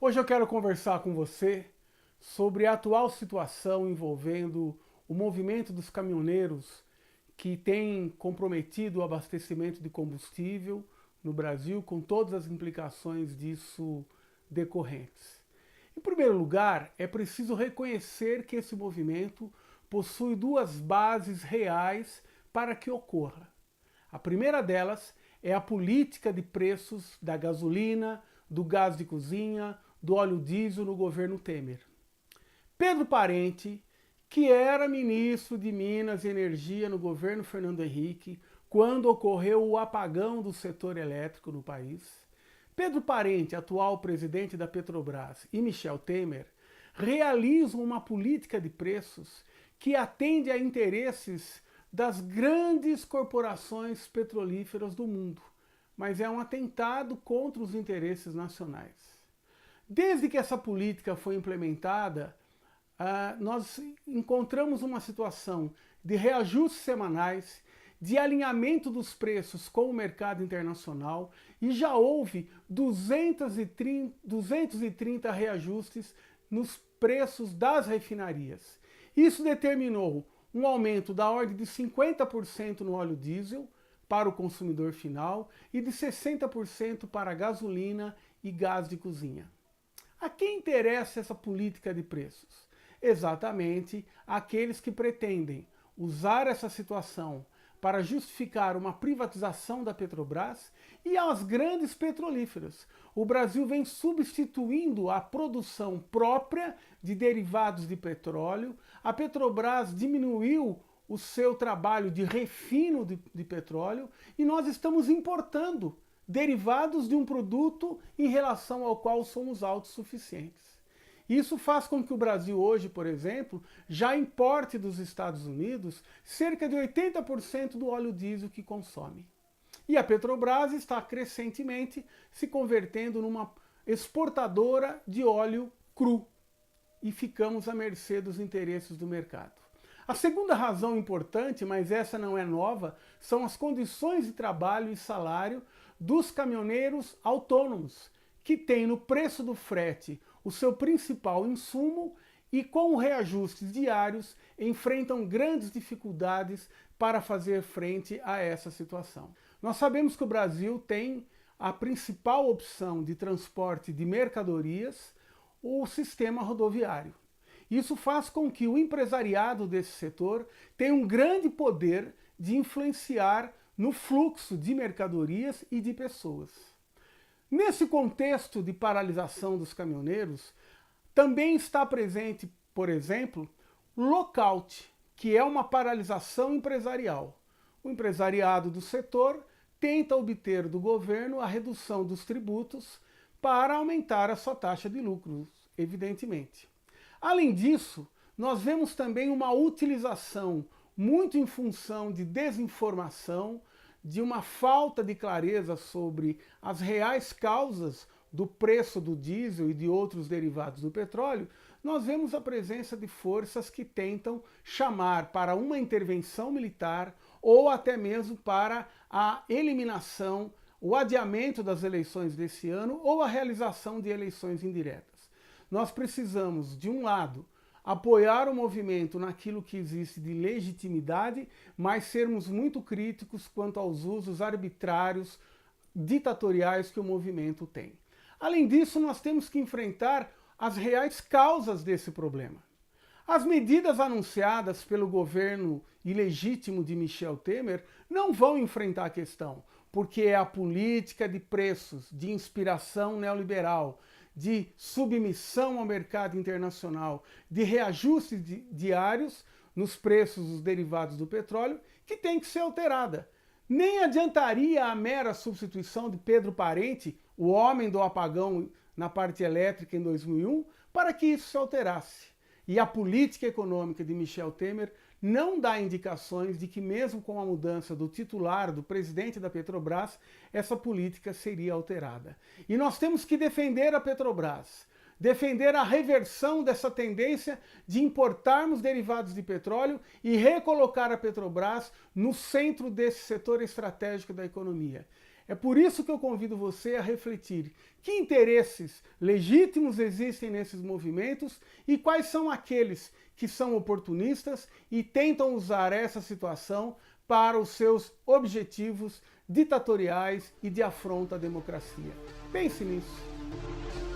Hoje eu quero conversar com você sobre a atual situação envolvendo o movimento dos caminhoneiros que tem comprometido o abastecimento de combustível no Brasil, com todas as implicações disso decorrentes. Em primeiro lugar, é preciso reconhecer que esse movimento possui duas bases reais para que ocorra. A primeira delas é a política de preços da gasolina, do gás de cozinha, do óleo diesel no governo Temer. Pedro Parente, que era ministro de Minas e Energia no governo Fernando Henrique, quando ocorreu o apagão do setor elétrico no país, Pedro Parente, atual presidente da Petrobras, e Michel Temer realizam uma política de preços que atende a interesses das grandes corporações petrolíferas do mundo, mas é um atentado contra os interesses nacionais. Desde que essa política foi implementada, nós encontramos uma situação de reajustes semanais, de alinhamento dos preços com o mercado internacional, e já houve 230 reajustes nos preços das refinarias. Isso determinou um aumento da ordem de 50% no óleo diesel para o consumidor final e de 60% para gasolina e gás de cozinha. A quem interessa essa política de preços? Exatamente aqueles que pretendem usar essa situação para justificar uma privatização da Petrobras e as grandes petrolíferas. O Brasil vem substituindo a produção própria de derivados de petróleo. A Petrobras diminuiu o seu trabalho de refino de petróleo e nós estamos importando derivados de um produto em relação ao qual somos autossuficientes. Isso faz com que o Brasil hoje, por exemplo, já importe dos Estados Unidos cerca de 80% do óleo diesel que consome. E a Petrobras está crescentemente se convertendo numa exportadora de óleo cru. E ficamos à mercê dos interesses do mercado. A segunda razão importante, mas essa não é nova, são as condições de trabalho e salário dos caminhoneiros autônomos, que têm no preço do frete o seu principal insumo e com reajustes diários enfrentam grandes dificuldades para fazer frente a essa situação. Nós sabemos que o Brasil tem a principal opção de transporte de mercadorias, o sistema rodoviário. Isso faz com que o empresariado desse setor tenha um grande poder de influenciar no fluxo de mercadorias e de pessoas. Nesse contexto de paralisação dos caminhoneiros, também está presente, por exemplo, lockout, que é uma paralisação empresarial. O empresariado do setor tenta obter do governo a redução dos tributos para aumentar a sua taxa de lucros, evidentemente. Além disso, nós vemos também uma utilização muito em função de desinformação, de uma falta de clareza sobre as reais causas do preço do diesel e de outros derivados do petróleo. Nós vemos a presença de forças que tentam chamar para uma intervenção militar ou até mesmo para a eliminação, o adiamento das eleições desse ano ou a realização de eleições indiretas. Nós precisamos, de um lado, apoiar o movimento naquilo que existe de legitimidade, mas sermos muito críticos quanto aos usos arbitrários, ditatoriais que o movimento tem. Além disso, nós temos que enfrentar as reais causas desse problema. As medidas anunciadas pelo governo ilegítimo de Michel Temer não vão enfrentar a questão, porque é a política de preços, de inspiração neoliberal, de submissão ao mercado internacional, de reajustes diários nos preços dos derivados do petróleo, que tem que ser alterada. Nem adiantaria a mera substituição de Pedro Parente, o homem do apagão na parte elétrica em 2001, para que isso se alterasse. E a política econômica de Michel Temer não dá indicações de que, mesmo com a mudança do titular, do presidente da Petrobras, essa política seria alterada. E nós temos que defender a Petrobras, defender a reversão dessa tendência de importarmos derivados de petróleo e recolocar a Petrobras no centro desse setor estratégico da economia. É por isso que eu convido você a refletir que interesses legítimos existem nesses movimentos e quais são aqueles que são oportunistas e tentam usar essa situação para os seus objetivos ditatoriais e de afronta à democracia. Pense nisso.